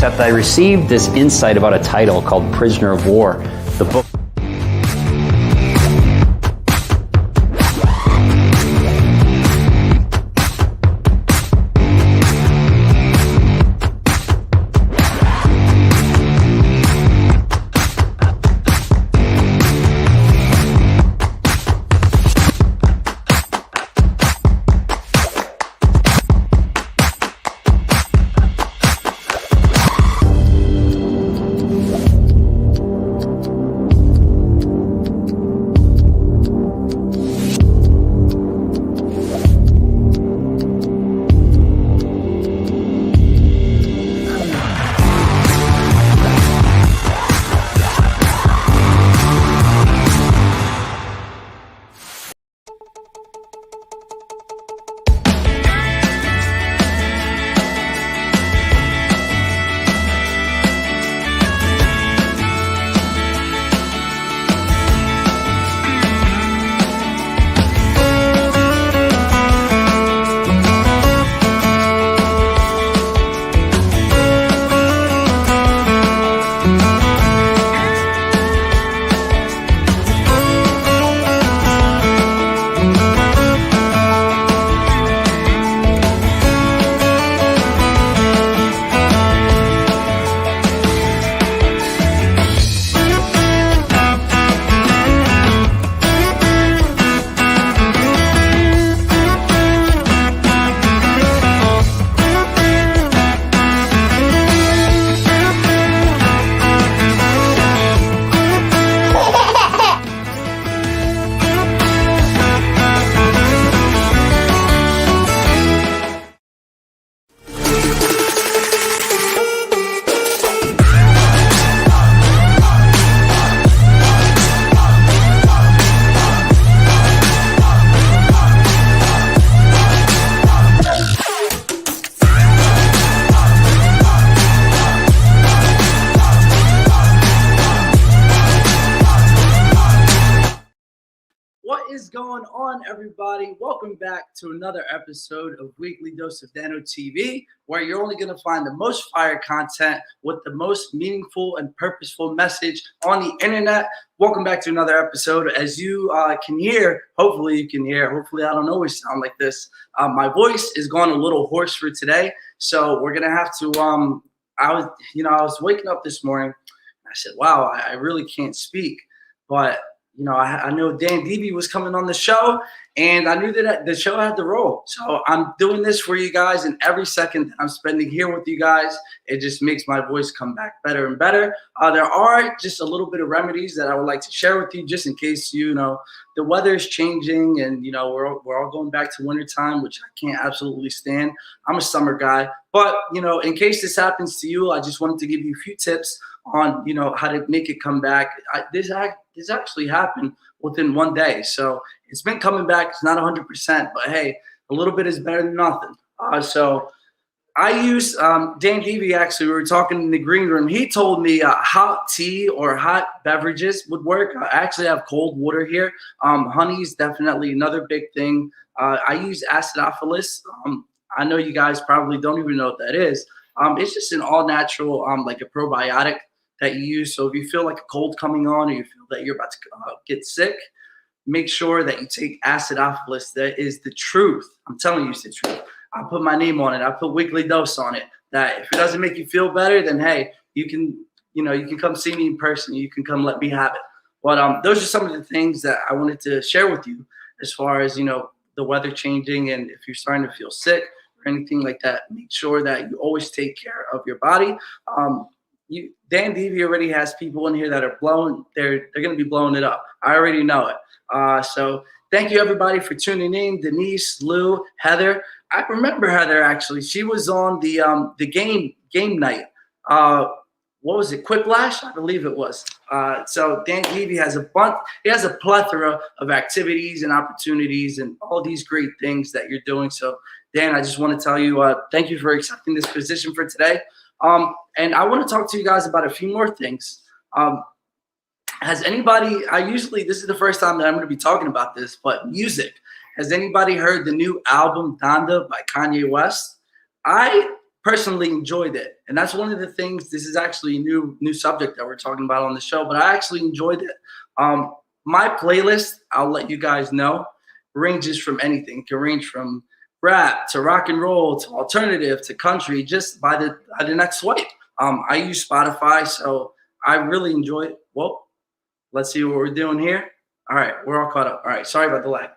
except I received this insight about a title called Prisoner of War. The book going on, everybody? Welcome back to another episode of Weekly Dose of Dano TV, where you're only going to find the most fire content with the most meaningful and purposeful message on the internet. Welcome back to another episode. As you can hear, hopefully you can hear, hopefully I don't always sound like this. My voice is going a little hoarse for today, so we're going to have to, I was waking up this morning, and I said, wow, I really can't speak, but I know Dan Deevy was coming on the show, and I knew that the show had to roll. So I'm doing this for you guys, and every second I'm spending here with you guys, it just makes my voice come back better and better. There are just a little bit of remedies that I would like to share with you, just in case, the weather is changing, and, we're all going back to wintertime, which I can't absolutely stand. I'm a summer guy. But, in case this happens to you, I just wanted to give you a few tips on, how to make it come back. This actually happened within one day. So it's been coming back. It's not 100%, but hey, a little bit is better than nothing. So I use Dan Deevy. Actually, we were talking in the green room. He told me hot tea or hot beverages would work. I actually have cold water here. Honey is definitely another big thing. I use acidophilus. I know you guys probably don't even know what that is. It's just an all natural, like a probiotic that you use. So if you feel like a cold coming on, or you feel that you're about to get sick, make sure that you take acidophilus. That is the truth. I'm telling you, it's the truth. I put my name on it. I put Weekly Dose on it. That if it doesn't make you feel better, then hey, you can come see me in person. You can come let me have it. But those are some of the things that I wanted to share with you as far as, the weather changing, and if you're starting to feel sick or anything like that, make sure that you always take care of your body. Dan Deevy already has people in here that are they're going to be blowing it up. I already know it. So thank you, everybody, for tuning in. Denise, Lou, Heather. I remember Heather, actually. She was on the game night. What was it? Quiplash, I believe it was. So Dan Deevy has he has a plethora of activities and opportunities and all these great things that you're doing. So Dan, I just want to tell you, thank you for accepting this position for today. And I want to talk to you guys about a few more things. Has anybody, this is the first time that I'm going to be talking about this, but music. Has anybody heard the new album Donda by Kanye West? I personally enjoyed it. And that's one of the things, this is actually a new subject that we're talking about on the show, but I actually enjoyed it. My playlist, I'll let you guys know, ranges from anything. It can range from rap to rock and roll to alternative to country, just by the next swipe. I use Spotify, so I really enjoy it. Well, let's see what we're doing here. All right, we're all caught up. All right, sorry about the lag.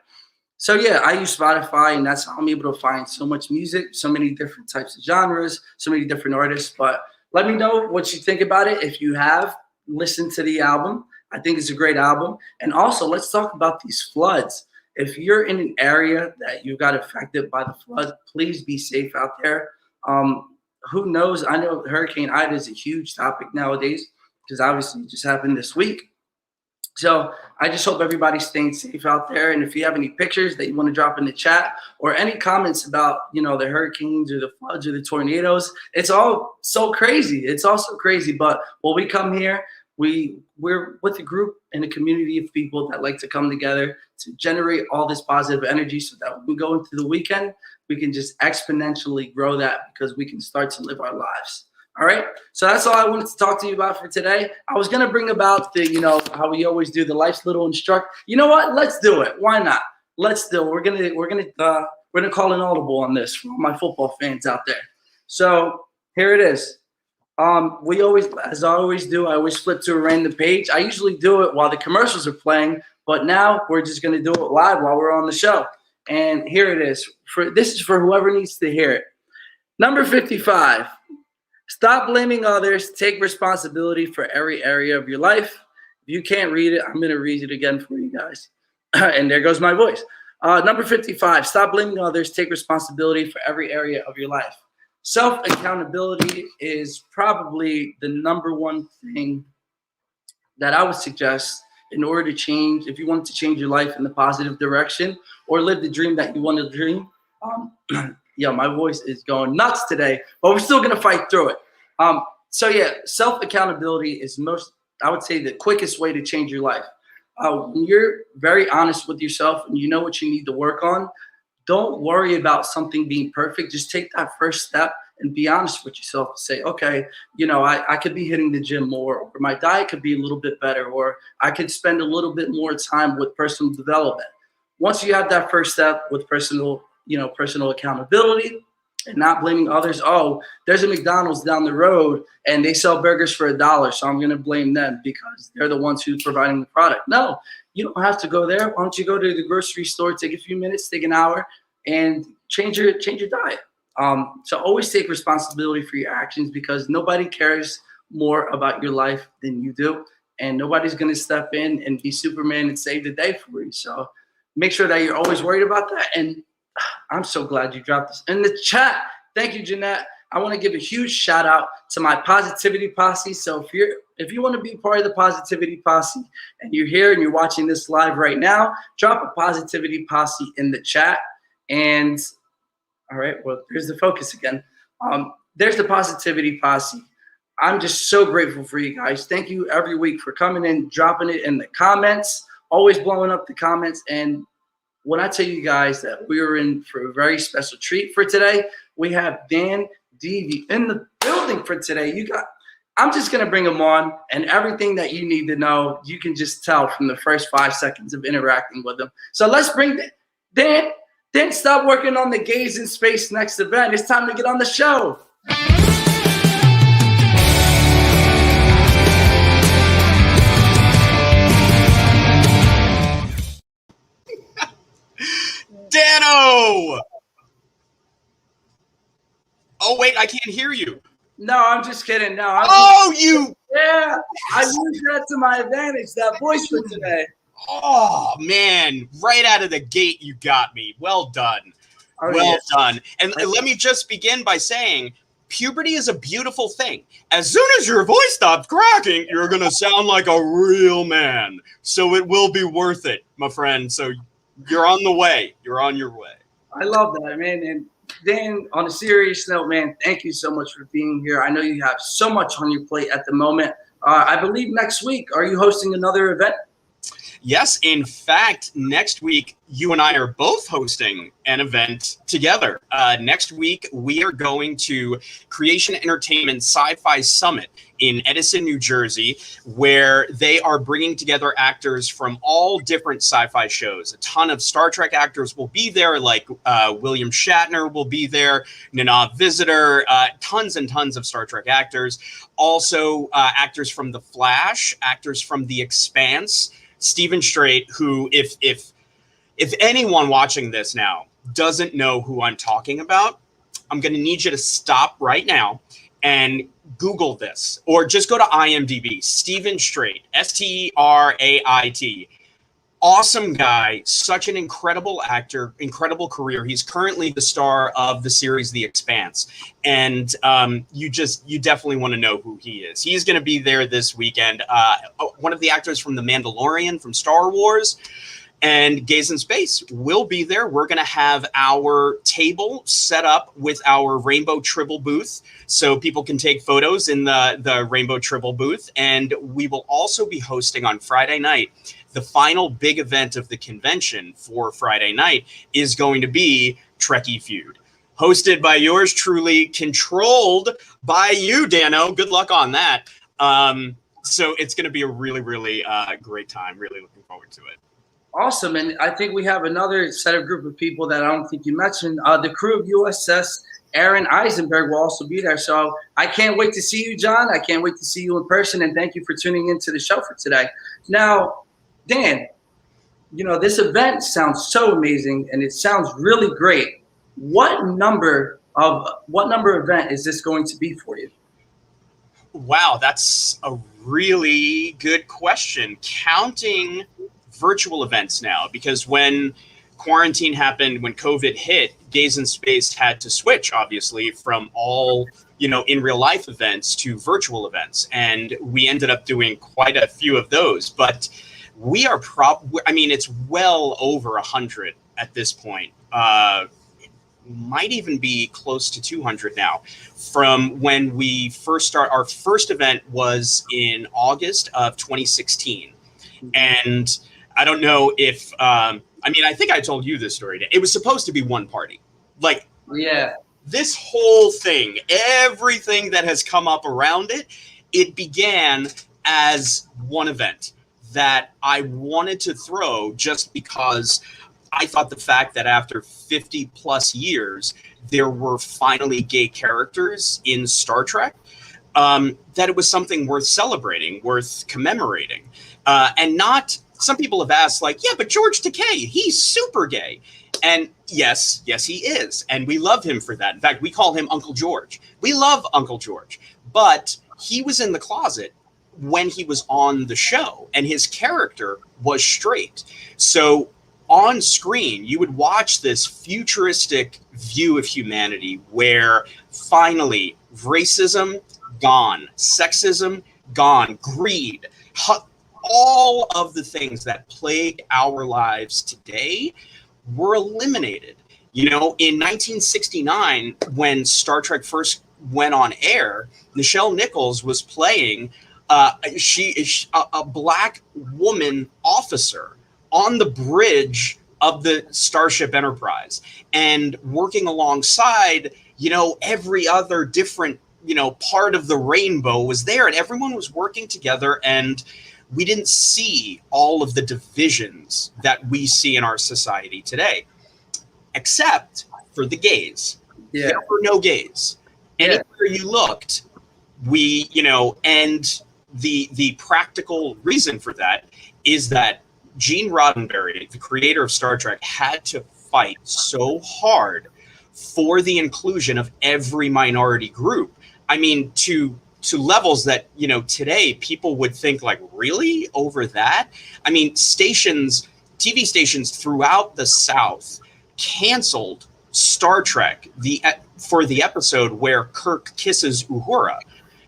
So yeah, I use Spotify, and that's how I'm able to find so much music, so many different types of genres, so many different artists. But let me know what you think about it. If you have listened to the album, I think it's a great album. And also, let's talk about these floods. If you're in an area that you got affected by the flood, please be safe out there. Who knows? I know Hurricane Ida is a huge topic nowadays because obviously it just happened this week. So I just hope everybody's staying safe out there. And if you have any pictures that you want to drop in the chat or any comments about, you know, the hurricanes or the floods or the tornadoes, it's all so crazy. It's all so crazy. But when we come here, we're with a group and a community of people that like to come together to generate all this positive energy so that when we go into the weekend, we can just exponentially grow that because we can start to live our lives. All right, so that's all I wanted to talk to you about for today. I was gonna bring about the, you know, how we always do the life's little instruct. You know what? Let's do it. Why not? Let's do it. We're gonna call an audible on this for all my football fans out there. So here it is. We always, as I always do, I always flip to a random page. I usually do it while the commercials are playing, but now we're just gonna do it live while we're on the show. And here it is. This is for whoever needs to hear it. Number 55. Stop blaming others. Take responsibility for every area of your life. If you can't read it, I'm going to read it again for you guys. And there goes my voice. Number 55, stop blaming others. Take responsibility for every area of your life. Self-accountability is probably the number one thing that I would suggest in order to change, if you want to change your life in the positive direction or live the dream that you want to dream. Yeah, my voice is going nuts today, but we're still going to fight through it. So yeah, self-accountability is I would say, the quickest way to change your life. When you're very honest with yourself and you know what you need to work on, don't worry about something being perfect. Just take that first step and be honest with yourself and say, okay, you know, I could be hitting the gym more, or my diet could be a little bit better, or I could spend a little bit more time with personal development. Once you have that first step with personal accountability and not blaming others. Oh, there's a McDonald's down the road and they sell burgers for $1, so I'm going to blame them because they're the ones who's providing the product. No, you don't have to go there. Why don't you go to the grocery store, take a few minutes, take an hour, and change your diet. So always take responsibility for your actions because nobody cares more about your life than you do, and nobody's going to step in and be Superman and save the day for you. So make sure that you're always worried about that. And I'm so glad you dropped this in the chat. Thank you, Jeanette. I want to give a huge shout out to my positivity posse. So if you want to be part of the positivity posse and you're here and you're watching this live right now, drop a positivity posse in the chat. And all right, well, there's the focus again. There's the positivity posse. I'm just so grateful for you guys. Thank you every week for coming in, dropping it in the comments, always blowing up the comments. And when I tell you guys that we are in for a very special treat for today, we have Dan Deevy in the building for today. I'm just going to bring him on, and everything that you need to know, you can just tell from the first 5 seconds of interacting with him. So let's bring Dan. Dan, stop working on the GAAAYS in Space next event. It's time to get on the show. Dano! Oh, wait, I can't hear you. No, I'm just kidding. No. Yeah, I used that to my advantage, that voice for today. Oh, man, right out of the gate, you got me. Well done. Well done. And let me just begin by saying, puberty is a beautiful thing. As soon as your voice stops cracking, you're going to sound like a real man. So it will be worth it, my friend. So you're on the way. You're on your way. I love that, man. And Dan, on a serious note, man, thank you so much for being here. I know you have so much on your plate at the moment. I believe next week, are you hosting another event? Yes, in fact, next week, you and I are both hosting an event together. Next week, we are going to Creation Entertainment Sci-Fi Summit in Edison, New Jersey, where they are bringing together actors from all different sci-fi shows. A ton of Star Trek actors will be there, like William Shatner will be there, Nana Visitor, tons and tons of Star Trek actors. Also, actors from The Flash, actors from The Expanse, Stephen Strait, who if anyone watching this now doesn't know who I'm talking about, I'm going to need you to stop right now and Google this, or just go to IMDb. Stephen Strait, Strait. Awesome guy, such an incredible actor, incredible career. He's currently the star of the series The Expanse, and you definitely want to know who he is. He's going to be there this weekend. One of the actors from The Mandalorian, from Star Wars, and Gays in Space will be there. We're going to have our table set up with our Rainbow Tribble booth, so people can take photos in the Rainbow Tribble booth. And we will also be hosting on Friday night. The final big event of the convention for Friday night is going to be Trekkie Feud, hosted by yours truly, controlled by you, Dano. Good luck on that. So it's going to be a really, really great time. Really looking forward to it. Awesome. And I think we have another set of group of people that I don't think you mentioned. The crew of USS Aaron Eisenberg will also be there. So I can't wait to see you, John. I can't wait to see you in person. And thank you for tuning into the show for today. Now, Dan, you know, this event sounds so amazing and it sounds really great. What number event is this going to be for you? Wow, that's a really good question. Counting virtual events now, because when quarantine happened, when COVID hit, Gays in Space had to switch, obviously, from all, in real life events to virtual events. And we ended up doing quite a few of those. But we are it's well over 100 at this point. Might even be close to 200 now. From when we first started, our first event was in August of 2016. And I don't know if, I think I told you this story. It was supposed to be one party. This whole thing, everything that has come up around it, it began as one event that I wanted to throw just because I thought the fact that after 50 plus years, there were finally gay characters in Star Trek, that it was something worth celebrating, worth commemorating. And not, some people have asked, yeah, but George Takei, he's super gay. And yes, he is. And we love him for that. In fact, we call him Uncle George. We love Uncle George. But he was in the closet when he was on the show, and his character was straight. So on screen, you would watch this futuristic view of humanity where finally racism gone, sexism gone, greed, all of the things that plague our lives today were eliminated. In 1969, when Star Trek first went on air, Nichelle Nichols was playing she is a black woman officer on the bridge of the Starship Enterprise, and working alongside, every other different, part of the rainbow was there, and everyone was working together, and we didn't see all of the divisions that we see in our society today, except for the gays. Yeah. There were no gays. Anywhere you looked, and the practical reason for that is that Gene Roddenberry, the creator of Star Trek, had to fight so hard for the inclusion of every minority group. To levels that, today people would think really over that? TV stations throughout the South canceled Star Trek for the episode where Kirk kisses Uhura.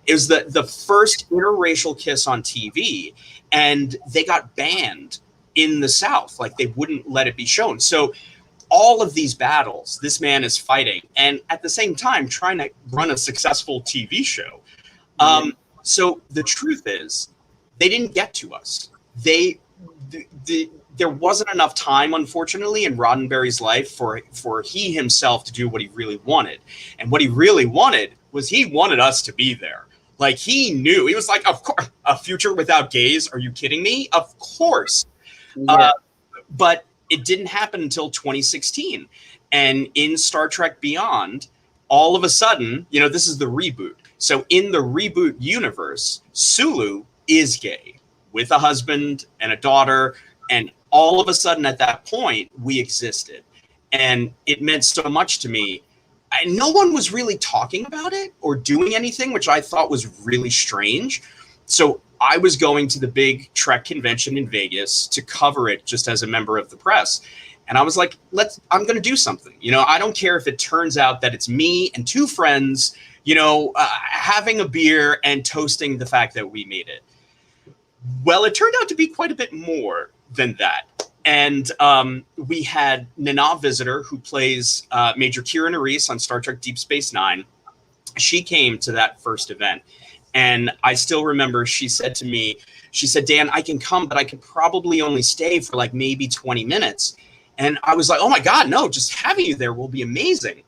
It was the first interracial kiss on TV, and they got banned in the South. They wouldn't let it be shown. So all of these battles this man is fighting, and at the same time trying to run a successful TV show. So the truth is, they didn't get to us. They there wasn't enough time, unfortunately, in Roddenberry's life for he himself to do what he really wanted. And what he really wanted was he wanted us to be there. Like, he knew. He was like, of course, a future without gays? Are you kidding me? Of course. Yeah. But it didn't happen until 2016. And in Star Trek Beyond, all of a sudden, you know, this is the reboot. So in the reboot universe, Sulu is gay with a husband and a daughter. And all of a sudden at that point, we existed. And it meant so much to me. No one was really talking about it or doing anything, which I thought was really strange. So I was going to the big Trek convention in Vegas to cover it just as a member of the press. And I was like, I'm going to do something. You know, I don't care if it turns out that it's me and two friends, you know, having a beer and toasting the fact that we made it. Well, it turned out to be quite a bit more than that. And we had Nana Visitor, who plays Major Kira Nerys on Star Trek Deep Space Nine. She came to that first event. And I still remember she said to me, she said, Dan, I can come, but I could probably only stay for like maybe 20 minutes. And I was like, oh my God, no, just having you there will be amazing.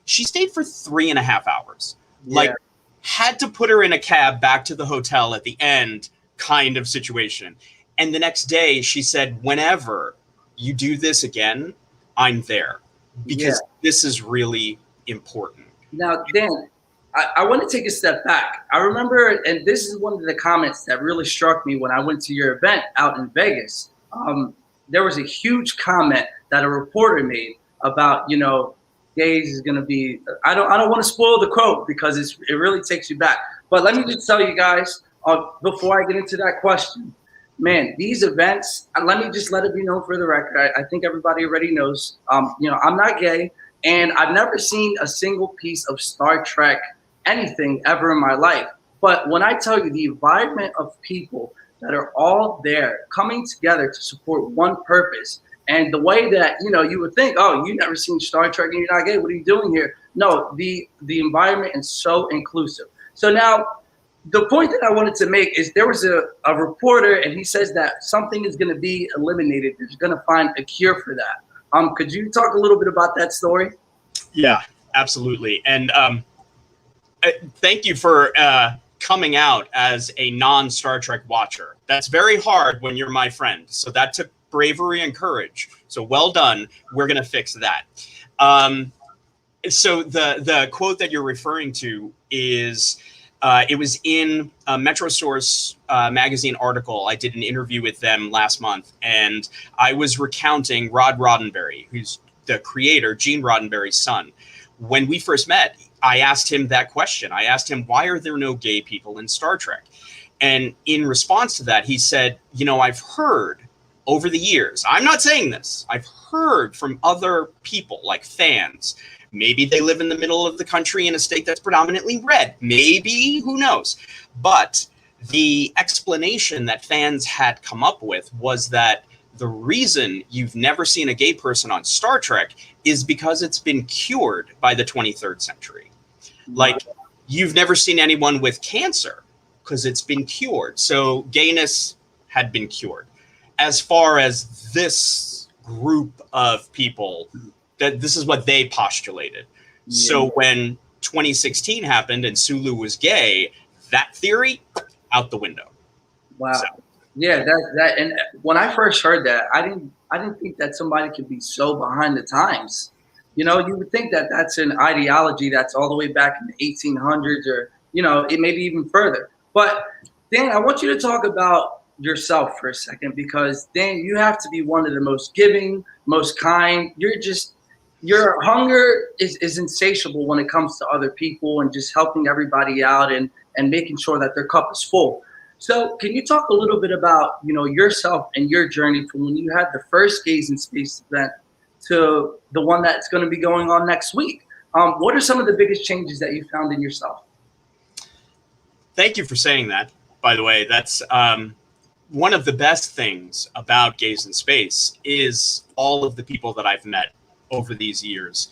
She stayed for 3.5 hours. Yeah. Like, had to put her in a cab back to the hotel at the end kind of situation. And the next day she said, whenever you do this again, I'm there, because this is really important. Now, Dan, I want to take a step back. I remember, and this is one of the comments that really struck me when I went to your event out in Vegas. There was a huge comment that a reporter made about, you know, gays is going to be, I don't want to spoil the quote because it really takes you back. But let me just tell you guys, before I get into that question, man, these events, let me just let it be known for the record. I think everybody already knows, you know, I'm not gay, and I've never seen a single piece of Star Trek anything ever in my life. But when I tell you the environment of people that are all there coming together to support one purpose, and the way that, you know, you would think, oh, you've never seen Star Trek and you're not gay, what are you doing here? No, the environment is so inclusive. So now, the point that I wanted to make is there was a reporter, and he says that something is going to be eliminated. There's going to find a cure for that. Could you talk a little bit about that story? Yeah, absolutely. And thank you for coming out as a non-Star Trek watcher. That's very hard when you're my friend. So that took bravery and courage. So well done. We're going to fix that. So the quote that you're referring to is, it was in a Metro Source magazine article. I did an interview with them last month, and I was recounting Rod Roddenberry, who's the creator, Gene Roddenberry's son. When we first met, I asked him that question. I asked him, why are there no gay people in Star Trek? And in response to that, he said, you know, I've heard over the years, I'm not saying this, I've heard from other people, like fans. Maybe they live in the middle of the country in a state that's predominantly red. Maybe, who knows? But the explanation that fans had come up with was that the reason you've never seen a gay person on Star Trek is because it's been cured by the 23rd century. Like, you've never seen anyone with cancer because it's been cured. So gayness had been cured. As far as this group of people, that this is what they postulated. Yeah. So when 2016 happened and Sulu was gay, that theory out the window. Wow. So. Yeah, that and when I first heard that, I didn't think that somebody could be so behind the times. You know, you would think that that's an ideology that's all the way back in the 1800s, or, you know, it may be even further. But Dan, I want you to talk about yourself for a second, because Dan, you have to be one of the most giving, most kind. Your hunger is insatiable when it comes to other people and just helping everybody out and making sure that their cup is full. So can you talk a little bit about, you know, yourself and your journey from when you had the first GAAYS in Space event to the one that's going to be going on next week? What are some of the biggest changes that you found in yourself? Thank you for saying that, by the way. That's one of the best things about GAAYS in Space is all of the people that I've met over these years,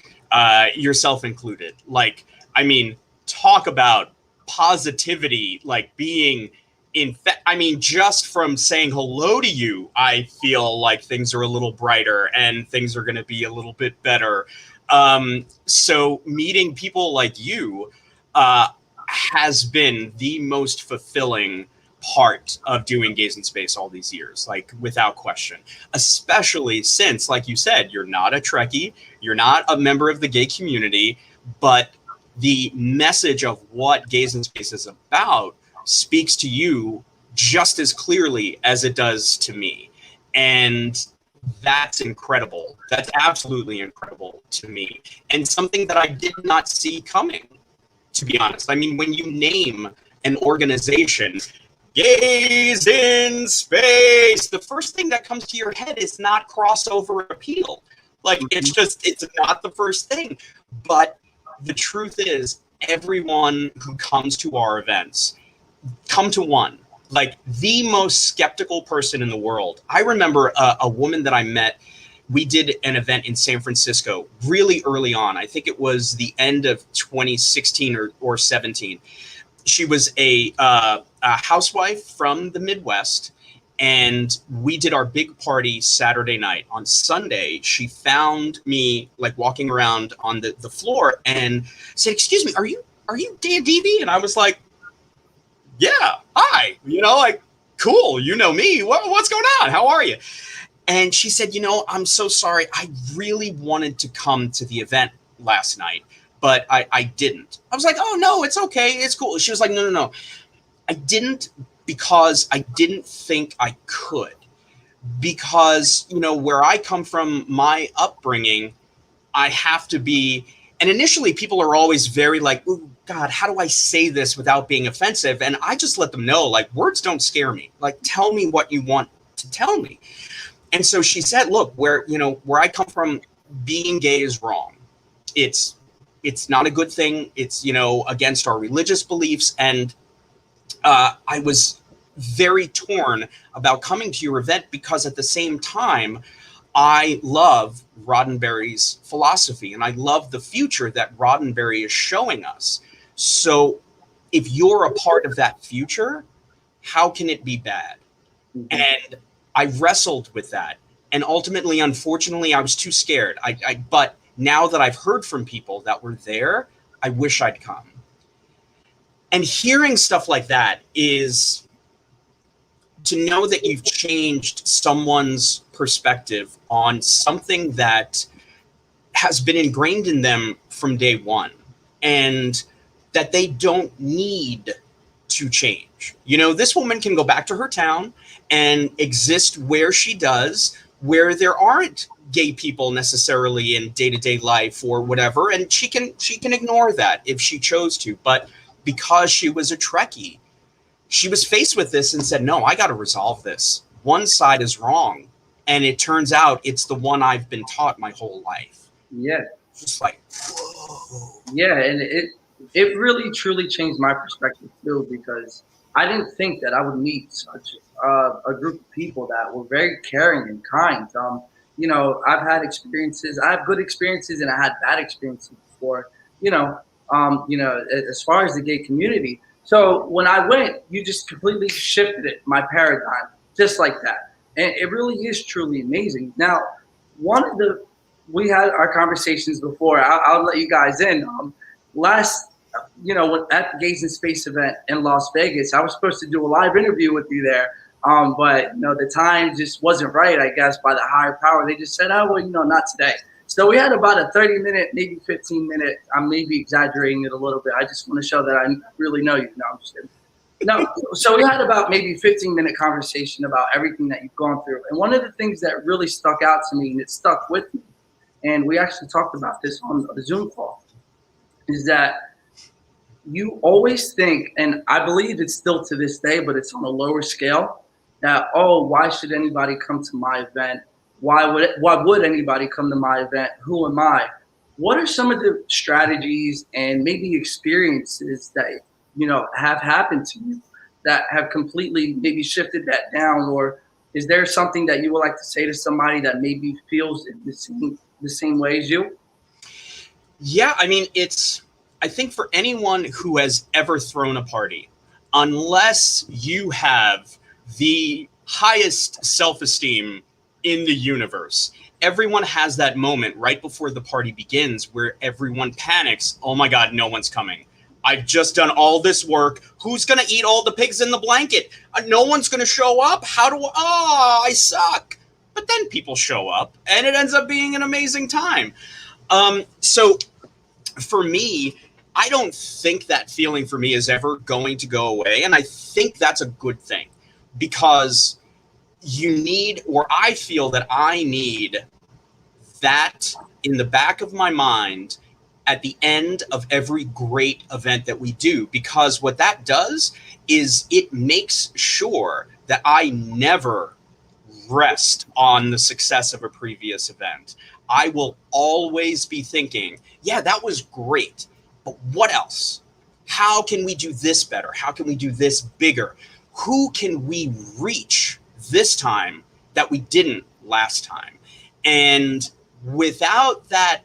yourself included. Like, I mean, talk about positivity, like being in fact, I mean, just from saying hello to you, I feel like things are a little brighter and things are going to be a little bit better. So meeting people like you has been the most fulfilling part of doing Gays in Space all these years, like without question, especially since, like you said, you're not a Trekkie, you're not a member of the gay community, but the message of what Gays in Space is about speaks to you just as clearly as it does to me. And that's incredible. That's absolutely incredible to me. And something that I did not see coming, to be honest. I mean, when you name an organization, Gays in Space, the first thing that comes to your head is not crossover appeal. Like, it's not the first thing. But the truth is, everyone who comes to our events, come to one, like the most skeptical person in the world. I remember a woman that I met. We did an event in San Francisco really early on. I think it was the end of 2016 or 17. She was a housewife from the Midwest, and we did our big party Saturday night. On Sunday, she found me like walking around on the floor and said, "Excuse me, are you Dan Deevy?" And I was like, "Yeah, hi, like, cool, you know me, what's going on, how are you?" And she said, "I'm so sorry, I really wanted to come to the event last night, but I didn't." I was like, "Oh, no, it's okay, it's cool." She was like, No, I didn't, because I didn't think I could, because, where I come from, my upbringing, I have to be, and initially people are always very like, "Ooh, God, how do I say this without being offensive?" And I just let them know, like, words don't scare me. Like, tell me what you want to tell me. And so she said, "Look, where I come from, being gay is wrong. It's not a good thing. It's, against our religious beliefs." And I was very torn about coming to your event, because at the same time, I love Roddenberry's philosophy, and I love the future that Roddenberry is showing us. So if you're a part of that future, how can it be bad? Mm-hmm. And I wrestled with that. And ultimately, unfortunately, I was too scared. But now that I've heard from people that were there, I wish I'd come. And hearing stuff like that is to know that you've changed someone's perspective on something that has been ingrained in them from day one, and that they don't need to change. This woman can go back to her town and exist where she does, where there aren't gay people necessarily in day-to-day life or whatever, and she can ignore that if she chose to. But because she was a Trekkie, she was faced with this and said, "No, I got to resolve this. One side is wrong." And it turns out it's the one I've been taught my whole life. Yeah. Just like, whoa. Yeah, and it really truly changed my perspective too, because I didn't think that I would meet such a group of people that were very caring and kind. I've had experiences. I have good experiences, and I had bad experiences before. As far as the gay community. So when I went, you just completely shifted it, my paradigm, just like that. And it really is truly amazing. Now, we had our conversations before. I'll let you guys in. At the Gays in Space event in Las Vegas, I was supposed to do a live interview with you there. But the time just wasn't right, I guess, by the higher power. They just said, "Oh, well, not today." So we had about a 30-minute, maybe 15-minute. I'm maybe exaggerating it a little bit. I just want to show that I really know you. No, I'm just kidding. No, so we had about maybe 15-minute conversation about everything that you've gone through. And one of the things that really stuck out to me, and it stuck with me, and we actually talked about this on the Zoom call, is that you always think, and I believe it's still to this day, but it's on a lower scale, that, "Oh, why should anybody come to my event? Why would anybody come to my event? Who am I?" What are some of the strategies and maybe experiences that have happened to you that have completely maybe shifted that down? Or is there something that you would like to say to somebody that maybe feels the same way as you? Yeah, I mean, I think for anyone who has ever thrown a party, unless you have the highest self-esteem in the universe, everyone has that moment right before the party begins where everyone panics. Oh my God, no one's coming. I've just done all this work. Who's going to eat all the pigs in the blanket? No one's going to show up. I suck. But then people show up and it ends up being an amazing time. So for me, I don't think that feeling for me is ever going to go away. And I think that's a good thing, because I feel that I need that in the back of my mind at the end of every great event that we do, because what that does is it makes sure that I never rest on the success of a previous event. I will always be thinking, yeah, that was great, but what else? How can we do this better? How can we do this bigger? Who can we reach this time that we didn't last time? And without that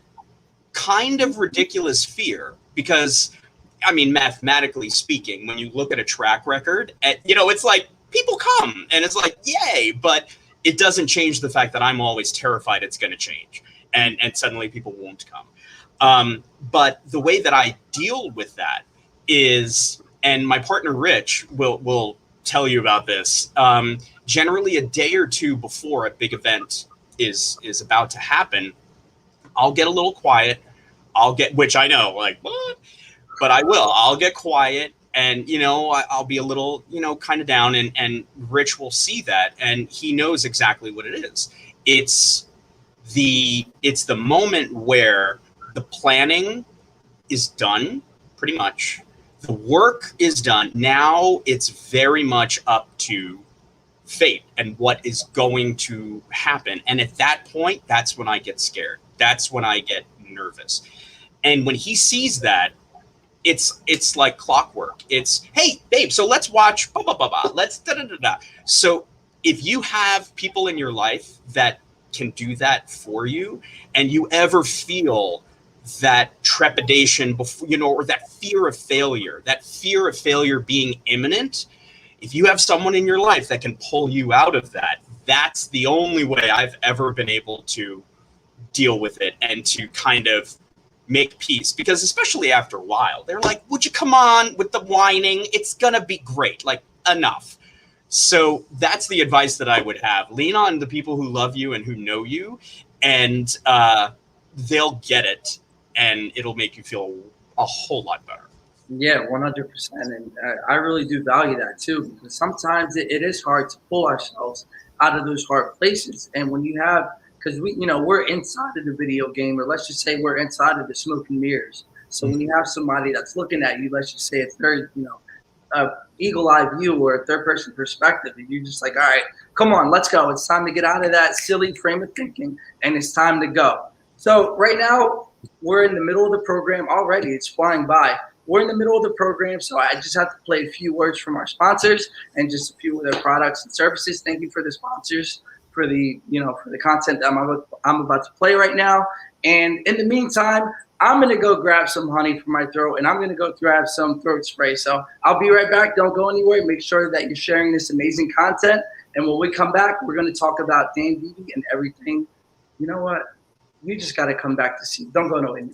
kind of ridiculous fear, because I mean, mathematically speaking, when you look at a track record, it's like people come and it's like, yay, but it doesn't change the fact that I'm always terrified it's going to change and suddenly people won't come. But the way that I deal with that is, and my partner Rich will tell you about this, generally a day or two before a big event is about to happen, I'll get a little quiet. Which I know, like, what? But I'll get quiet and, I'll be a little, kind of down, and Rich will see that and he knows exactly what it is. It's the moment where the planning is done, pretty much. The work is done. Now it's very much up to fate and what is going to happen. And at that point, that's when I get scared. That's when I get nervous. And when he sees that, it's like clockwork. It's, hey, babe, so let's watch blah, blah, blah, blah. Let's da, da, da, da. So if you have people in your life that can do that for you, and you ever feel that trepidation before, or that fear of failure being imminent, if you have someone in your life that can pull you out of that, that's the only way I've ever been able to deal with it and to kind of make peace. Because especially after a while, they're like, would you come on with the whining? It's going to be great. Like, enough. So that's the advice that I would have. Lean on the people who love you and who know you, and they'll get it, and it'll make you feel a whole lot better. Yeah, 100%. And I really do value that too, because sometimes it is hard to pull ourselves out of those hard places. And when you have, because we're inside of the video game, or let's just say we're inside of the smoke and mirrors. So when you have somebody that's looking at you, let's just say it's very, eagle-eye view or a third-person perspective, and you're just like, all right, come on, let's go. It's time to get out of that silly frame of thinking, and it's time to go. So right now, we're in the middle of the program already. It's flying by. We're in the middle of the program, so I just have to play a few words from our sponsors and just a few of their products and services. Thank you for the sponsors for the content that I'm about to play right now. And in the meantime, I'm gonna go grab some honey for my throat, and I'm gonna go grab some throat spray. So I'll be right back. Don't go anywhere. Make sure that you're sharing this amazing content. And when we come back, we're gonna talk about Dan Deevy and everything. You know what? You just gotta come back to see. Don't go nowhere.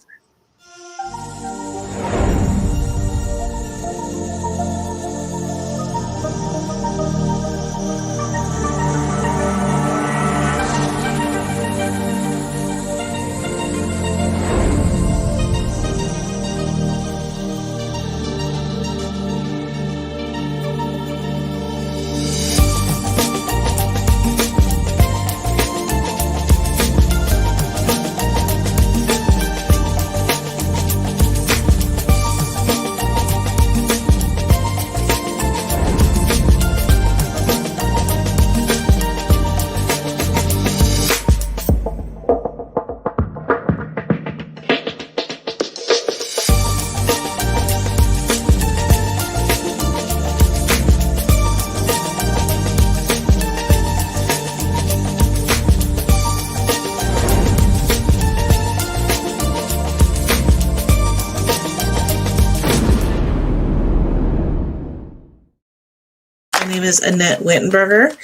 is Annette Wittenberger.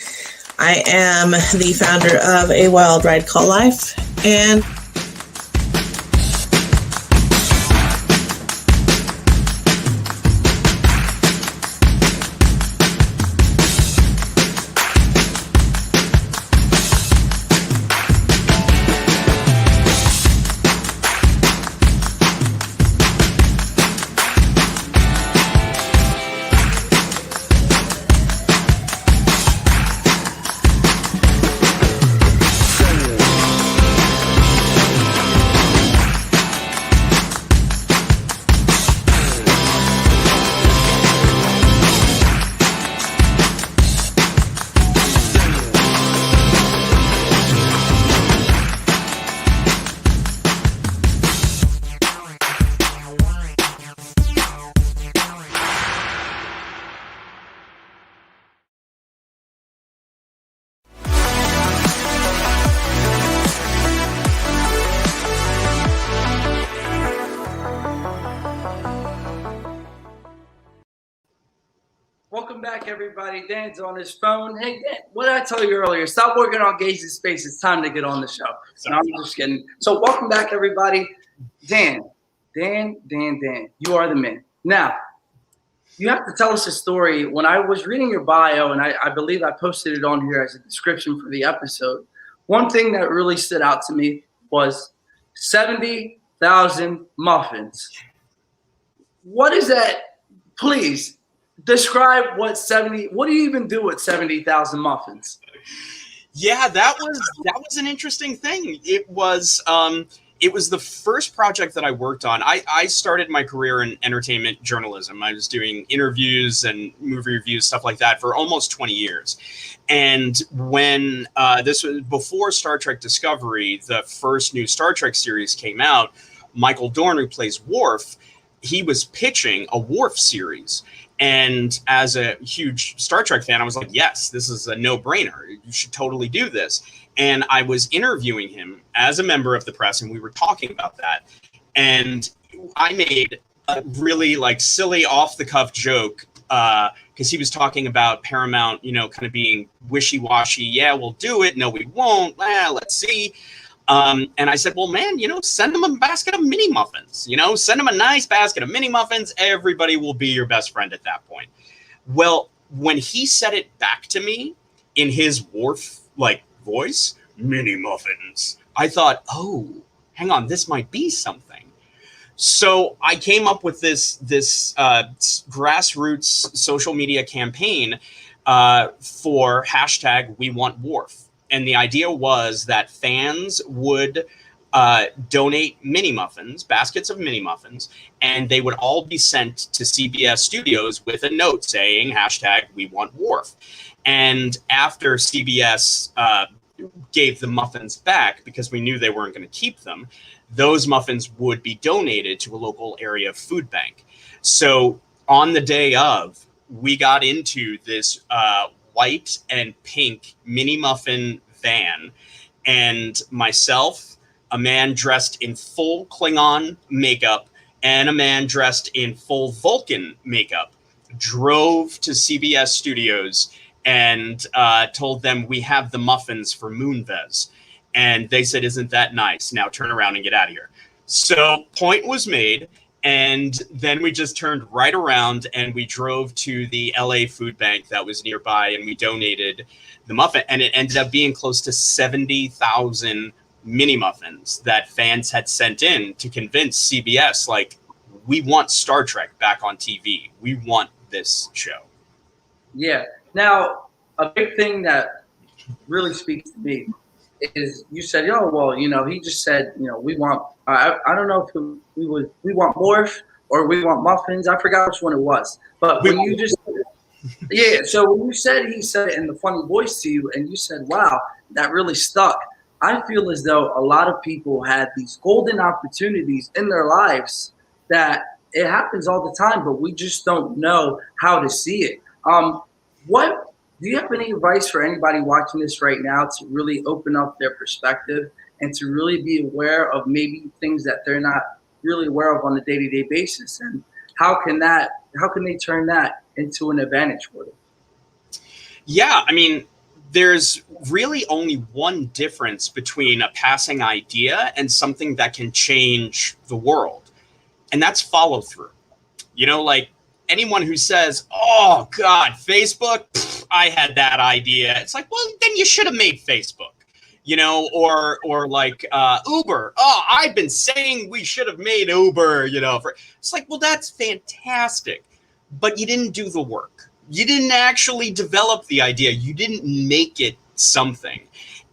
I am the founder of A Wild Ride Called Life, and welcome back, everybody. Dan's on his phone. Hey, Dan, what did I tell you earlier? Stop working on GAAYS in Space. It's time to get on the show. No, I'm just kidding. So welcome back, everybody. Dan. You are the man. Now, you have to tell us a story. When I was reading your bio, and I believe I posted it on here as a description for the episode, one thing that really stood out to me was 70,000 muffins. What is that? Please describe what do you even do with 70,000 muffins? Yeah, that was an interesting thing. It was the first project that I worked on. I started my career in entertainment journalism. I was doing interviews and movie reviews, stuff like that, for almost 20 years. And when this was before Star Trek Discovery, the first new Star Trek series came out, Michael Dorn, who plays Worf, he was pitching a Worf series. And as a huge Star Trek fan, I was like, yes, this is a no-brainer. You should totally do this. And I was interviewing him as a member of the press, and we were talking about that. And I made a really silly off-the-cuff joke because he was talking about Paramount, kind of being wishy-washy. Yeah, we'll do it. No, we won't. Let's see. And I said, well, man, send them a basket of mini muffins, send them a nice basket of mini muffins. Everybody will be your best friend at that point. Well, when he said it back to me in his Worf voice, mini muffins, I thought, oh, hang on, this might be something. So I came up with this grassroots social media campaign for hashtag We Want Worf. And the idea was that fans would donate mini muffins, baskets of mini muffins, and they would all be sent to CBS Studios with a note saying hashtag We Want Worf. And after CBS gave the muffins back, because we knew they weren't going to keep them, those muffins would be donated to a local area food bank. So on the day of, we got into this white and pink mini muffin van, and myself, a man dressed in full Klingon makeup, and a man dressed in full Vulcan makeup drove to CBS Studios and told them, we have the muffins for Moonves. And they said, isn't that nice? Now turn around and get out of here. So point was made. And then we just turned right around and we drove to the LA food bank that was nearby, and we donated the muffin. And it ended up being close to 70,000 mini muffins that fans had sent in to convince CBS, we want Star Trek back on TV. We want this show. Yeah. Now, a big thing that really speaks to me is you said, oh, well, he just said, we want, I don't know if we want Morph or we want muffins. I forgot which one it was. But when you just, yeah, so when you said, he said it in the funny voice to you, and you said, wow, that really stuck. I feel as though a lot of people had these golden opportunities in their lives that it happens all the time, but we just don't know how to see it. What do you have any advice for anybody watching this right now to really open up their perspective and to really be aware of maybe things that they're not really aware of on a day-to-day basis? And how can they turn that into an advantage for them? Yeah, I mean, there's really only one difference between a passing idea and something that can change the world, and that's follow through. You know, like anyone who says, "Oh God, Facebook, pfft, I had that idea." It's like, well, then you should have made Facebook. You know, or like Uber. Oh, I've been saying we should have made Uber. You know, it's like, well, that's fantastic, but you didn't do the work. You didn't actually develop the idea. You didn't make it something.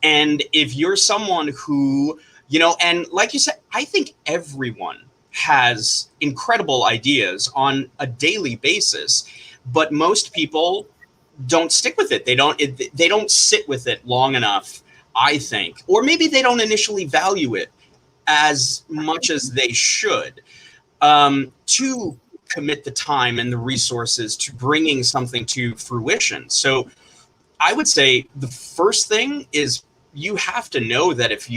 And if you're someone who, you know, and like you said, I think everyone has incredible ideas on a daily basis, but most people don't stick with it. They don't sit with it long enough, I think, or maybe they don't initially value it as much as they should, to commit the time and the resources to bringing something to fruition. So I would say the first thing is you have to know that if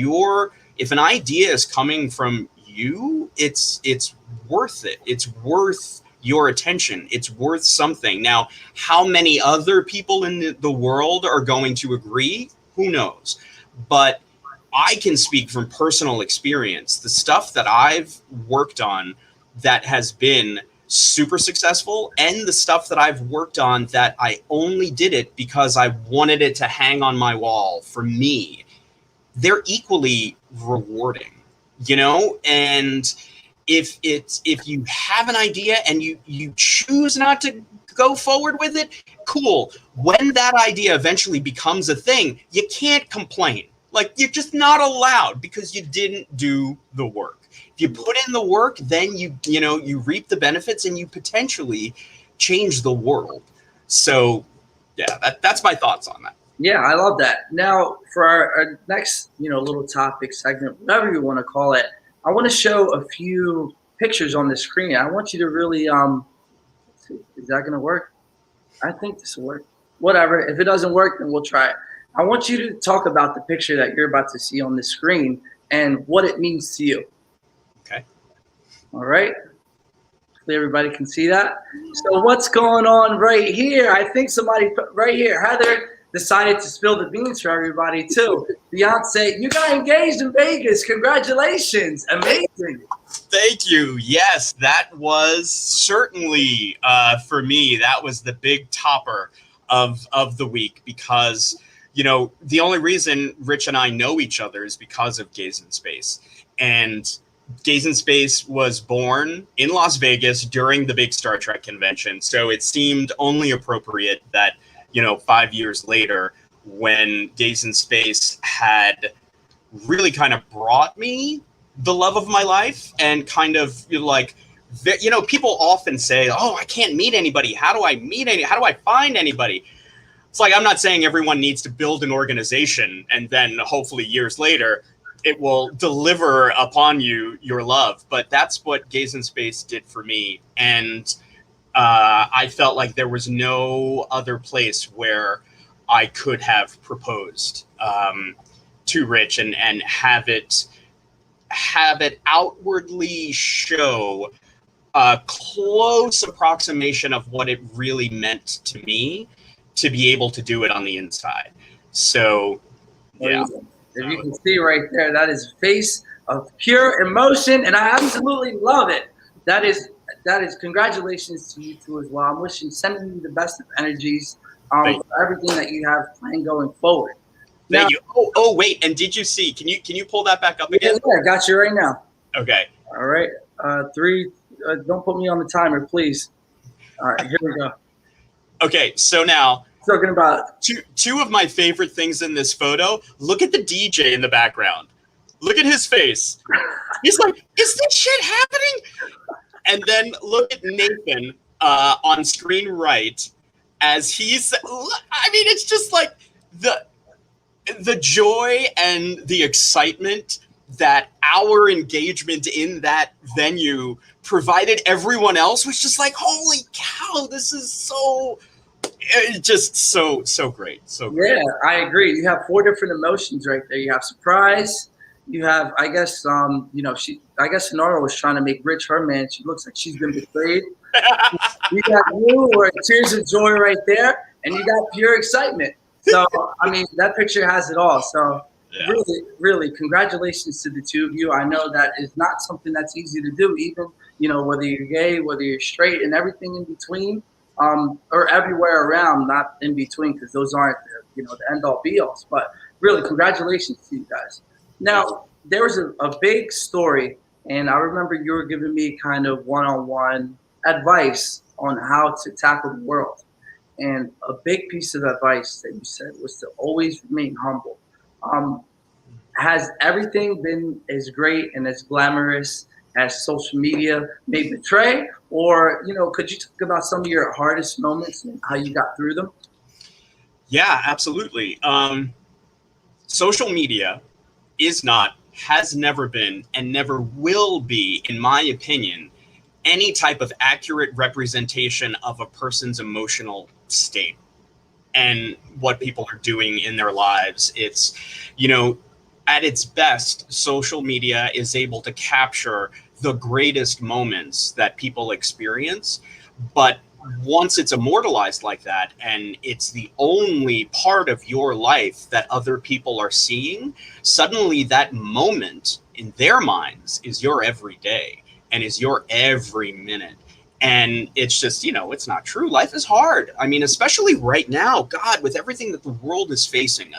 an idea is coming from you, it's worth it. It's worth your attention. It's worth something. Now, how many other people in the world are going to agree? Who knows? But I can speak from personal experience. The stuff that I've worked on that has been super successful, and the stuff that I've worked on that I only did it because I wanted it to hang on my wall for me, they're equally rewarding, you know? And if you have an idea and you choose not to go forward with it, cool. When that idea eventually becomes a thing, you can't complain. Like, you're just not allowed because you didn't do the work. If you put in the work, then you reap the benefits and you potentially change the world. So yeah, that's my thoughts on that. Yeah, I love that. Now, for our next, little topic segment, whatever you want to call it, I want to show a few pictures on the screen. I want you to really, let's see, is that going to work? I think this will work. Whatever. If it doesn't work, then we'll try it. I want you to talk about the picture that you're about to see on the screen and what it means to you. Okay. All right. Hopefully everybody can see that. So what's going on right here? I think somebody put right here, Heather, decided to spill the beans for everybody too. Beyonce, you got engaged in Vegas. Congratulations. Amazing. Thank you. Yes, that was certainly, for me, that was the big topper of the week, because, the only reason Rich and I know each other is because of GAAAYS in Space. And GAAAYS in Space was born in Las Vegas during the big Star Trek convention. So it seemed only appropriate that, 5 years later, when GAAAYS in Space had really kind of brought me the love of my life, and kind of people often say, oh, I can't meet anybody. How do I find anybody? It's like, I'm not saying everyone needs to build an organization and then hopefully years later it will deliver upon you your love. But that's what GAAAYS in Space did for me. And I felt like there was no other place where I could have proposed to Rich and have it outwardly show a close approximation of what it really meant to me to be able to do it on the inside. So, yeah. If you can see right there, that is face of pure emotion, and I absolutely love it. That is congratulations to you too as well. I'm sending you the best of energies for everything that you have planned going forward. Thank you. Oh, wait. And did you see? Can you pull that back up again? Yeah, I got you right now. Okay. All right. 3. Don't put me on the timer, please. All right. Here we go. Okay. So now, talking about two of my favorite things in this photo. Look at the DJ in the background. Look at his face. He's like, "Is this shit happening?" And then look at Nathan on screen right as he's. I mean, it's just like the joy and the excitement that our engagement in that venue provided everyone else was just like, holy cow, this is so great. So great. Yeah, I agree. You have 4 different emotions right there. You have surprise. You have, I guess, Sonora was trying to make Rich her man. She looks like she's been betrayed. You got you, or tears of joy right there. and you got pure excitement. So, I mean, that picture has it all. So, Yeah. really, really, congratulations to the two of you. I know that is not something that's easy to do, even, you know, whether you're gay, whether you're straight, and everything in between, or everywhere around, not in between, because those aren't, you know, the end-all be-alls. But really, congratulations to you guys. Now, there was a big story, and I remember you were giving me kind of one-on-one advice on how to tackle the world. And a big piece of advice that you said was to always remain humble. Has everything been as great and as glamorous as social media may portray? Or, you know, could you talk about some of your hardest moments and how you got through them? Yeah, absolutely. Social media is not, has never been, and never will be, in my opinion, any type of accurate representation of a person's emotional state and what people are doing in their lives. It's, you know, at its best, social media is able to capture the greatest moments that people experience. But once it's immortalized like that, and it's the only part of your life that other people are seeing, suddenly that moment in their minds is your everyday and is your every minute. And it's just, you know, it's not true. Life is hard. I mean, especially right now, God, with everything that the world is facing,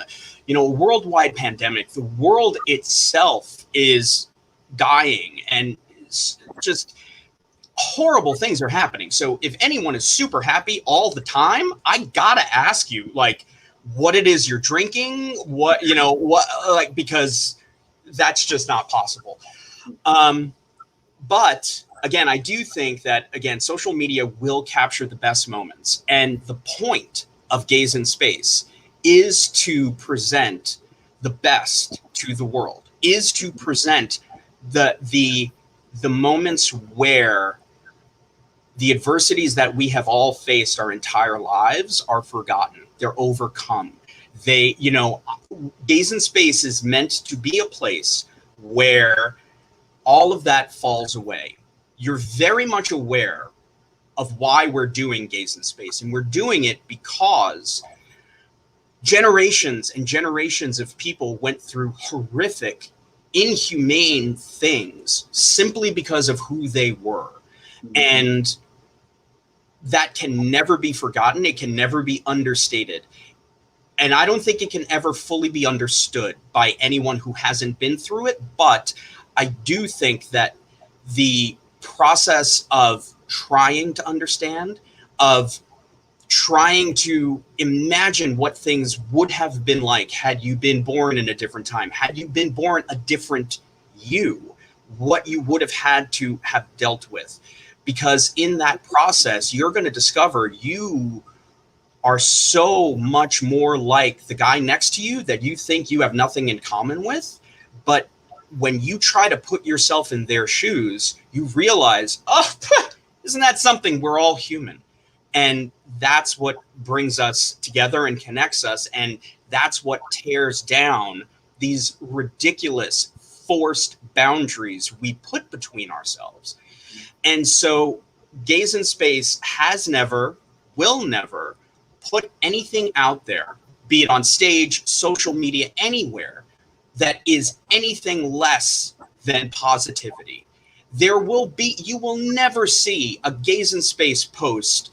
you know, a worldwide pandemic, the world itself is dying, and it's just horrible things are happening. So if anyone is super happy all the time, I gotta ask you, like, what it is you're drinking, what, you know, what, like, because that's just not possible. But again, I do think that, again, social media will capture the best moments. And the point of Gays in Space is to present the best to the world, is to present the moments where the adversities that we have all faced our entire lives are forgotten. They're overcome. They, you know, Gays in Space is meant to be a place where all of that falls away. You're very much aware of why we're doing Gays in Space, and we're doing it because generations and generations of people went through horrific, inhumane things simply because of who they were. And that can never be forgotten. It can never be understated. And I don't think it can ever fully be understood by anyone who hasn't been through it. But I do think that the process of trying to understand, of trying to imagine what things would have been like had you been born in a different time, had you been born a different you, what you would have had to have dealt with. Because in that process, you're going to discover you are so much more like the guy next to you that you think you have nothing in common with. But when you try to put yourself in their shoes, you realize, oh, isn't that something? We're all human. And that's what brings us together and connects us. And that's what tears down these ridiculous forced boundaries we put between ourselves. And so Gays in Space has never, will never put anything out there, be it on stage, social media, anywhere, that is anything less than positivity. There will be, you will never see a Gays in Space post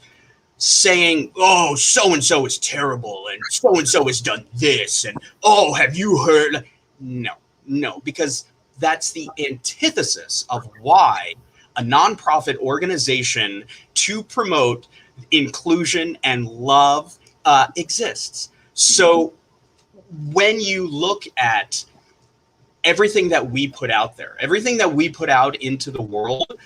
saying, oh, so-and-so is terrible and so-and-so has done this and, oh, have you heard? No, because that's the antithesis of why a nonprofit organization to promote inclusion and love exists. So when you look at everything that we put out there, everything that we put out into the world,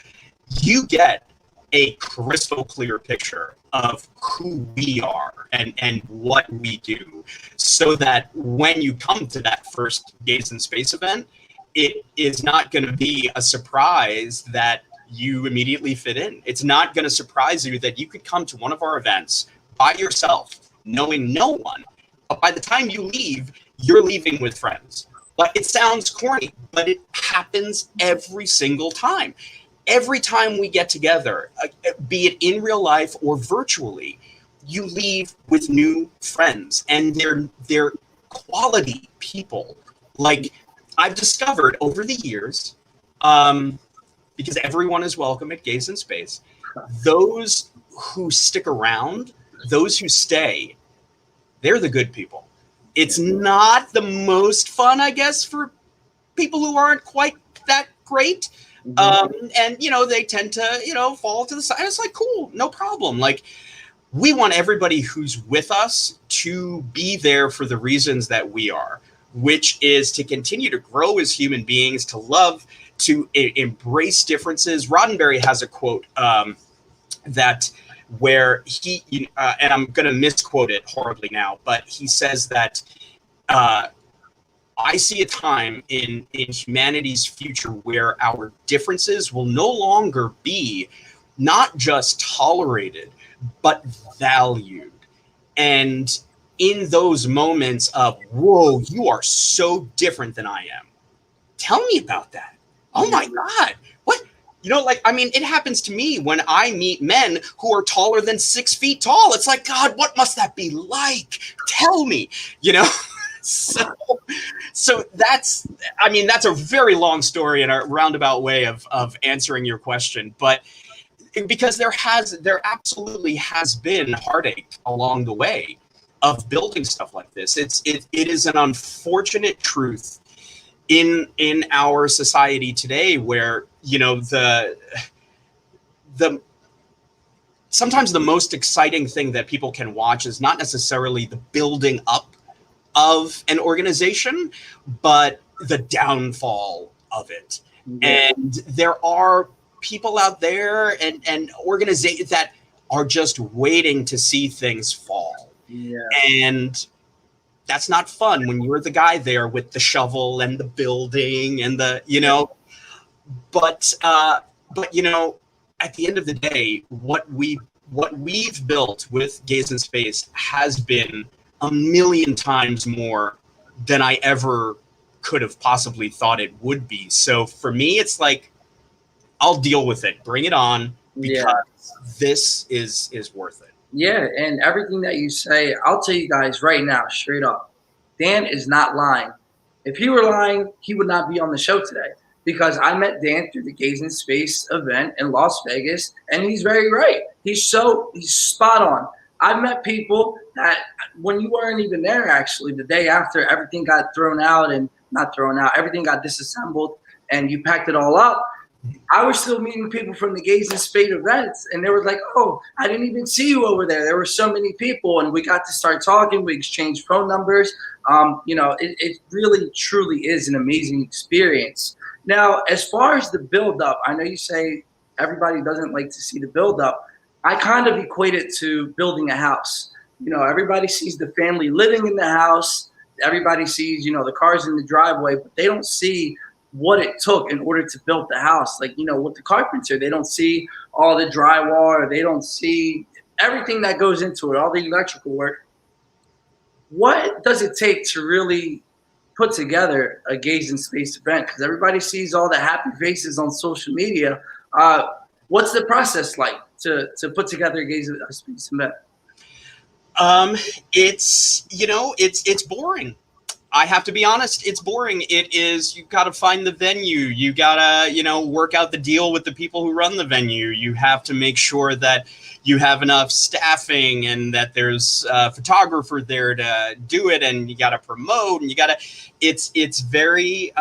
you get a crystal clear picture of who we are and what we do, so that when you come to that first Gays in Space event, it is not going to be a surprise that you immediately fit in. It's not going to surprise you that you could come to one of our events by yourself, knowing no one. But by the time you leave, you're leaving with friends. But it sounds corny, but it happens every single time. Every time we get together, be it in real life or virtually, you leave with new friends, and they're quality people. Like, I've discovered over the years, because everyone is welcome at Gays in Space, those who stick around, those who stay, they're the good people. It's not the most fun, I guess, for people who aren't quite that great. And, you know, they tend to, you know, fall to the side. It's like, cool, no problem. Like, we want everybody who's with us to be there for the reasons that we are, which is to continue to grow as human beings, to love, to embrace differences. Roddenberry has a quote that where he, and I'm going to misquote it horribly now, but he says that I see a time in humanity's future where our differences will no longer be not just tolerated, but valued. And in those moments of, whoa, you are so different than I am. Tell me about that. Oh my God. What? You know, like, I mean, it happens to me when I meet men who are taller than 6 feet tall. It's like, God, what must that be like? Tell me, you know? So that's, I mean, that's a very long story and a roundabout way of answering your question. But because there absolutely has been heartache along the way of building stuff like this. It is an unfortunate truth in our society today, where, you know, the sometimes the most exciting thing that people can watch is not necessarily the building up of an organization, but the downfall of it. And there are people out there and organizations that are just waiting to see things fall. And that's not fun when you're the guy there with the shovel and the building and the, you know, but you know, at the end of the day, what we've built with Gays in Space has been a million times more than I ever could have possibly thought it would be. So for me, it's like, I'll deal with it. Bring it on, because this is worth it. Yeah, and everything that you say, I'll tell you guys right now, straight up, Dan is not lying. If he were lying, he would not be on the show today, because I met Dan through the Gays in Space event in Las Vegas, and he's very right. He's spot on. I've met people that when you weren't even there, actually, the day after everything got thrown out, and not thrown out, everything got disassembled and you packed it all up, I was still meeting people from the Gays in Space events, and they were like, oh, I didn't even see you over there. There were so many people, and we got to start talking. We exchanged phone numbers. You know, it really, truly is an amazing experience. Now, as far as the build-up, I know you say everybody doesn't like to see the build-up. I kind of equate it to building a house. You know, everybody sees the family living in the house. Everybody sees, you know, the cars in the driveway, but they don't see what it took in order to build the house. Like, you know, with the carpenter, they don't see all the drywall, or they don't see everything that goes into it, all the electrical work. What does it take to really put together a Gays in Space event? Because everybody sees all the happy faces on social media. What's the process like to put together a Gays in Space event? It's, you know, it's boring. I have to be honest, it's boring. It is, you got to find the venue. You got to, you know, work out the deal with the people who run the venue. You have to make sure that you have enough staffing and that there's a photographer there to do it, and you got to promote, and you got to, it's very,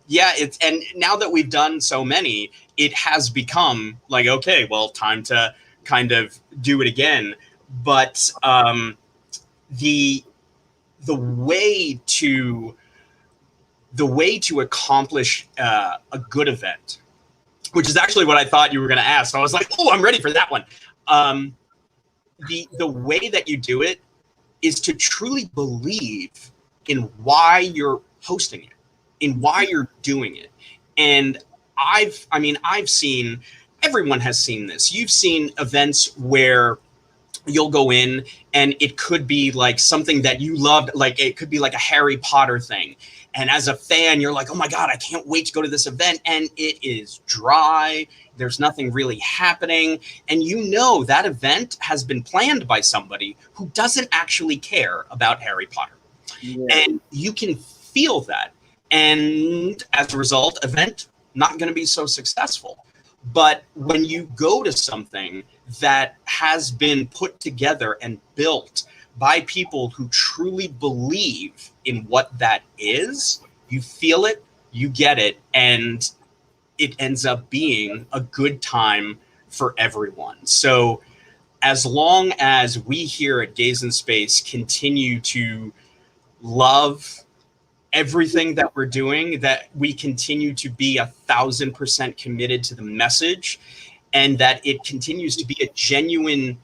it's, and now that we've done so many, it has become like, okay, well, time to kind of do it again. But the way to accomplish a good event, which is actually what I thought you were going to ask. So I was like, oh, I'm ready for that one. The way that you do it is to truly believe in why you're hosting it, in why you're doing it. And I've seen, everyone has seen this. You've seen events where you'll go in and it could be like something that you loved, like it could be like a Harry Potter thing, And as a fan, you're like, oh my God, I can't wait to go to this event. And it is dry. There's nothing really happening. And you know that event has been planned by somebody who doesn't actually care about Harry Potter. Yeah. And you can feel that. And as a result, event not going to be so successful. But when you go to something that has been put together and built by people who truly believe in what that is, you feel it, you get it, and it ends up being a good time for everyone. So as long as we here at Gays in Space continue to love everything that we're doing, that we continue to be 1,000% committed to the message, and that it continues to be a genuine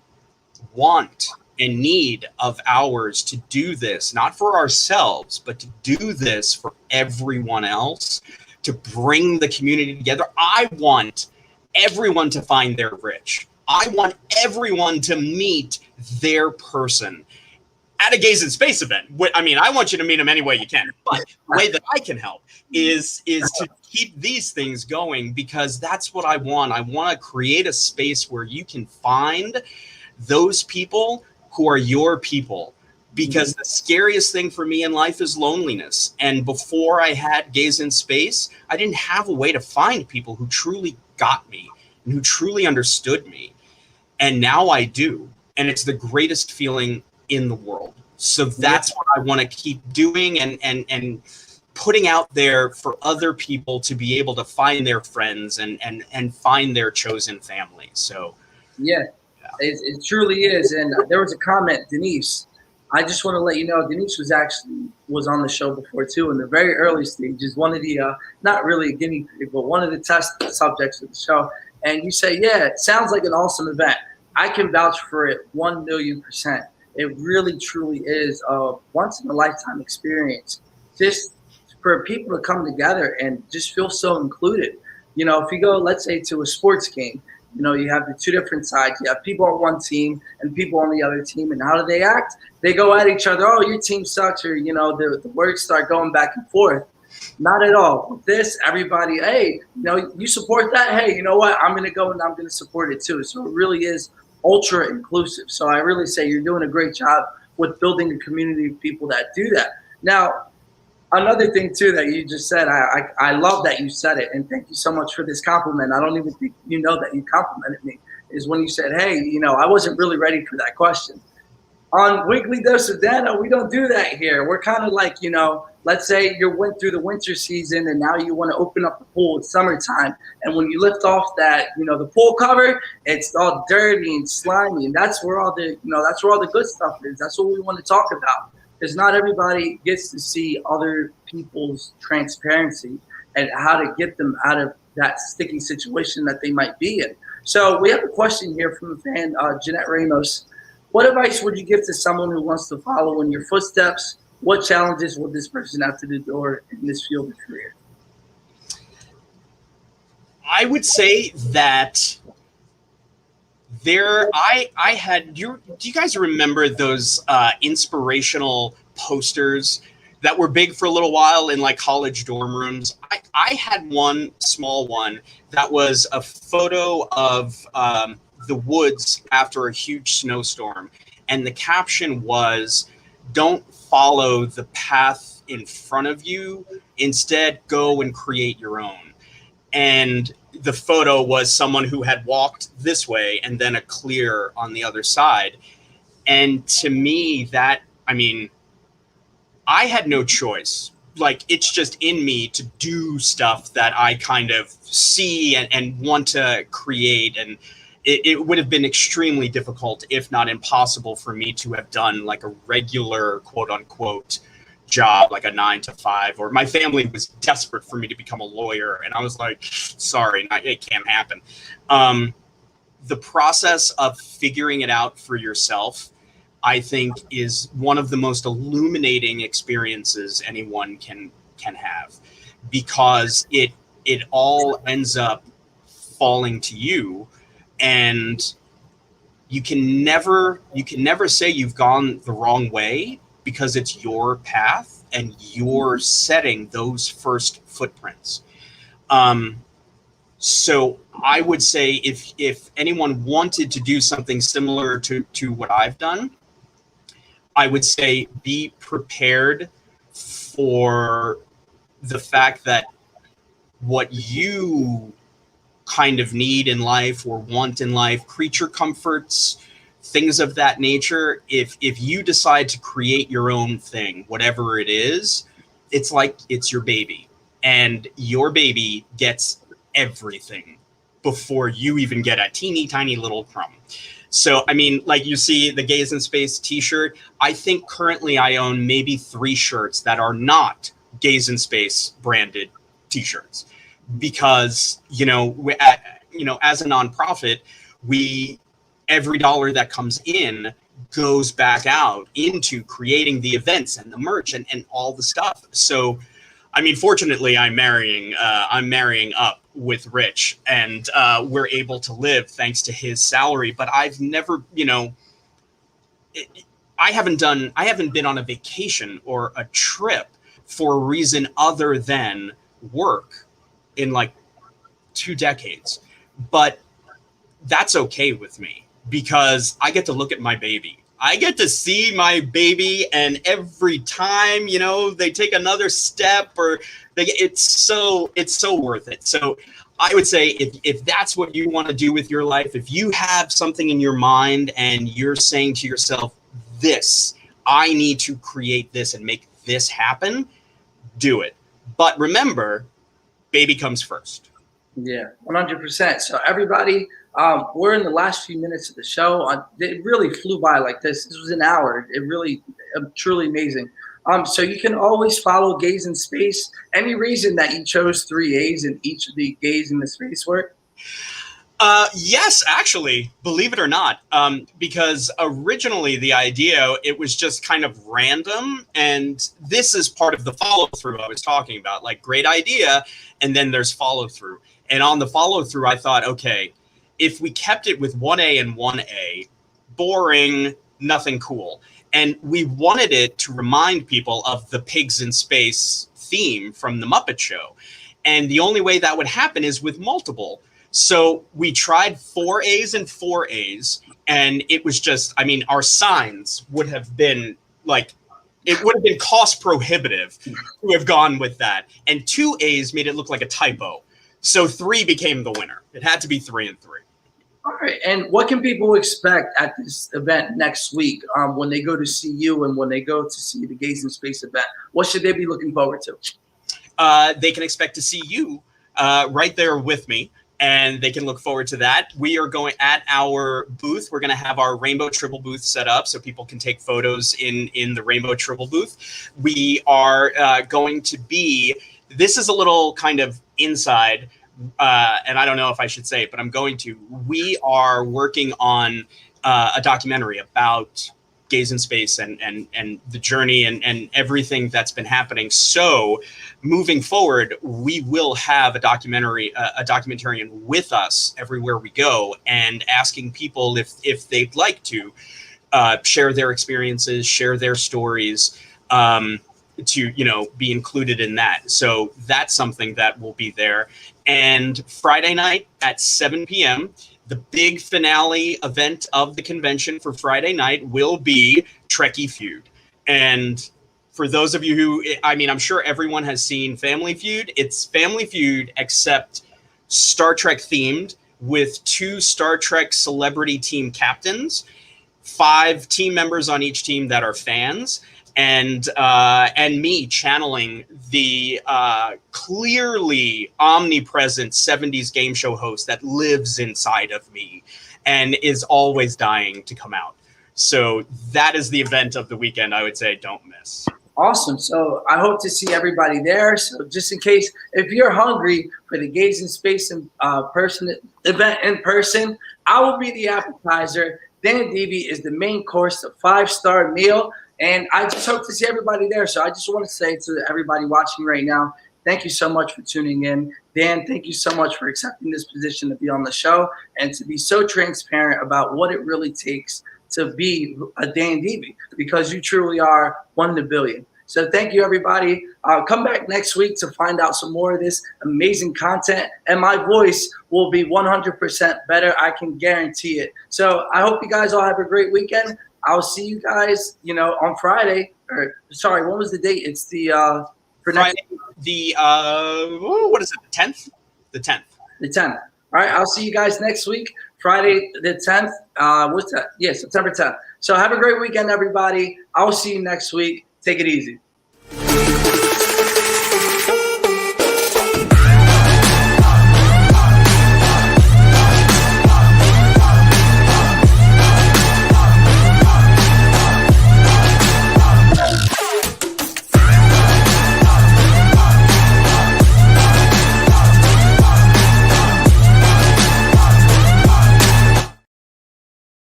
want and need of ours to do this, not for ourselves, but to do this for everyone else, to bring the community together. I want everyone to find their Rich. I want everyone to meet their person at a Gays in Space event. I mean, I want you to meet them any way you can, but the way that I can help is to keep these things going, because that's what I want. I want to create a space where you can find those people who are your people, because the scariest thing for me in life is loneliness. And before I had Gays in Space, I didn't have a way to find people who truly got me and who truly understood me. And now I do. And it's the greatest feeling in the world. So that's what I want to keep doing and putting out there for other people to be able to find their friends and find their chosen family. So yeah. It truly is. And there was a comment, Denise. I just want to let you know, Denise was on the show before too, in the very early stages. One of the, not really a guinea pig, but one of the test subjects of the show. And you say, yeah, it sounds like an awesome event. I can vouch for it 1,000,000%. It really, truly is a once in a lifetime experience. Just for people to come together and just feel so included. You know, if you go, let's say, to a sports game, you know, you have the two different sides. You have people on one team and people on the other team. And how do they act? They go at each other. Oh, your team sucks. Or, you know, the words start going back and forth. Not at all. With this, everybody, hey, you know, you support that? Hey, you know what? I'm going to go and I'm going to support it too. So it really is ultra inclusive. So I really say you're doing a great job with building a community of people that do that. Now, another thing too that you just said, I love that you said it, and thank you so much for this compliment. I don't even think you know that you complimented me, is when you said, hey, you know, I wasn't really ready for that question. On Weekly Dose of Dano, we don't do that here. We're kind of like, you know, let's say you went through the winter season and now you want to open up the pool. It's summertime. And when you lift off that, you know, the pool cover, it's all dirty and slimy. And that's where all the, you know, that's where all the good stuff is. That's what we want to talk about. Because not everybody gets to see other people's transparency and how to get them out of that sticky situation that they might be in. So we have a question here from a fan, Jeanette Ramos. What advice would you give to someone who wants to follow in your footsteps? What challenges will this person have to endure in this field of career? I would say that I had, do you guys remember those inspirational posters that were big for a little while in like college dorm rooms? I had one small one that was a photo of the woods after a huge snowstorm. And the caption was, don't follow the path in front of you. Instead, go and create your own. And the photo was someone who had walked this way and then a clear on the other side. And to me, that, I mean, I had no choice. Like, it's just in me to do stuff that I kind of see and want to create. And it would have been extremely difficult, if not impossible, for me to have done like a regular, quote unquote, job, like a 9-to-5, or my family was desperate for me to become a lawyer. And I was like, sorry, it can't happen. The process of figuring it out for yourself, I think, is one of the most illuminating experiences anyone can have, because it all ends up falling to you. And you can never say you've gone the wrong way, because it's your path. and you're setting those first footprints. So I would say if anyone wanted to do something similar to what I've done, I would say be prepared for the fact that what you kind of need in life or want in life, creature comforts, things of that nature, if you decide to create your own thing, whatever it is, it's like it's your baby, and your baby gets everything before you even get a teeny tiny little crumb. So, I mean, like you see the Gays in Space t-shirt, I think currently I own maybe 3 shirts that are not Gays in Space branded t-shirts, because, as a nonprofit, every dollar that comes in goes back out into creating the events and the merch and all the stuff. So, I mean, fortunately, I'm marrying up with Rich, and we're able to live thanks to his salary. But I've never, I haven't been on a vacation or a trip for a reason other than work in like 2 decades. But that's okay with me, because I get to look at my baby. I get to see my baby, and every time, they take another step, or it's so worth it. So I would say if that's what you want to do with your life, if you have something in your mind and you're saying to yourself, I need to create this and make this happen, do it. But remember, baby comes first. Yeah, 100%. So everybody, we're in the last few minutes of the show. It really flew by like this. This was an hour. It really, truly amazing. So you can always follow Gays in Space. Any reason that you chose 3 A's in each of the Gays in the Space work? Yes, actually, believe it or not, because originally the idea, it was just kind of random. And this is part of the follow through I was talking about, like great idea. And then there's follow through. And on the follow through, I thought, okay, if we kept it with 1A and 1A, boring, nothing cool. And we wanted it to remind people of the Pigs in Space theme from the Muppet Show. And the only way that would happen is with multiple. So we tried 4 A's and 4 A's, and it was just, I mean, our signs would have been like, it would have been cost prohibitive to have gone with that. And 2 A's made it look like a typo. So 3 became the winner. It had to be 3 and 3. All right. And what can people expect at this event next week when they go to see you and when they go to see the Gays in Space event? What should they be looking forward to? They can expect to see you right there with me, and they can look forward to that. We are going at our booth. We're going to have our Rainbow Tribble booth set up so people can take photos in the Rainbow Tribble booth. We are going to be, this is a little kind of inside, and I don't know if I should say it, but I'm going to. We are working on a documentary about Gays in Space and the journey and everything that's been happening. So moving forward, we will have a documentarian with us everywhere we go, and asking people if they'd like to share their experiences, share their stories, to be included in that. So that's something that will be there. And Friday night at 7 p.m., the big finale event of the convention for Friday night will be Trekkie Feud. And for those of you who, I mean, I'm sure everyone has seen Family Feud. It's Family Feud except Star Trek themed, with 2 Star Trek celebrity team captains, 5 team members on each team that are fans, and me channeling the clearly omnipresent 70s game show host that lives inside of me and is always dying to come out. So that is the event of the weekend. I would say don't miss. Awesome. So I hope to see everybody there. So just in case, if you're hungry for the Gays in Space event in person, I will be the appetizer. Dan Deevy is the main course, the 5-star meal. And I just hope to see everybody there. So I just want to say to everybody watching right now, thank you so much for tuning in. Dan, thank you so much for accepting this position to be on the show and to be so transparent about what it really takes to be a Dan Deevy, because you truly are one in a billion. So thank you, everybody. Come back next week to find out some more of this amazing content. And my voice will be 100% better. I can guarantee it. So I hope you guys all have a great weekend. I'll see you guys, on Friday. Or sorry, what was the date? It's the for next Friday, what is it? The 10th? The 10th. The 10th. All right, I'll see you guys next week, Friday the 10th. What's that? Yeah, September 10th. So have a great weekend, everybody. I'll see you next week. Take it easy.